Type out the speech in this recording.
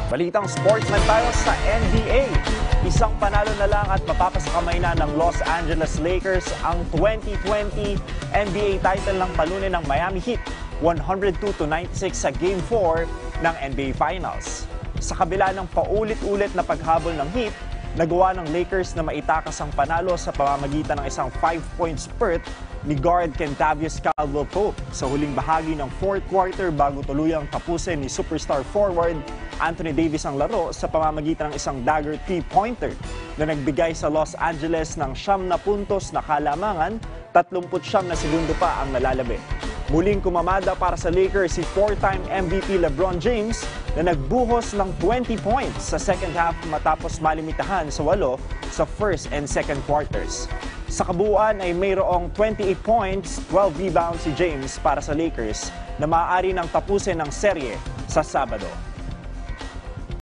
Balitang sportsman tayo sa NBA. Isang panalo na lang at mapapasakamay na ng Los Angeles Lakers ang 2020 NBA title ng palunin ng Miami Heat, 102-96 sa Game 4 ng NBA Finals. Sa kabila ng paulit-ulit na paghabol ng Heat, nagawa ng Lakers na maitakas ang panalo sa pamamagitan ng isang 5-point spurt ni guard Kentavious Caldwell-Pope sa huling bahagi ng fourth quarter bago tuluyang tapusin ni superstar forward Anthony Davis ang laro sa pamamagitan ng isang dagger 3-pointer na nagbigay sa Los Angeles ng 90 puntos na kalamangan, 39 na segundo pa ang nalalabi. Muling kumamada para sa Lakers si four-time MVP LeBron James na nagbuhos ng 20 points sa second half matapos malimitahan sa 8 sa first and second quarters. Sa kabuuan ay mayroong 28 points, 12 rebounds si James para sa Lakers na maaari nang tapusin ng serye sa Sabado.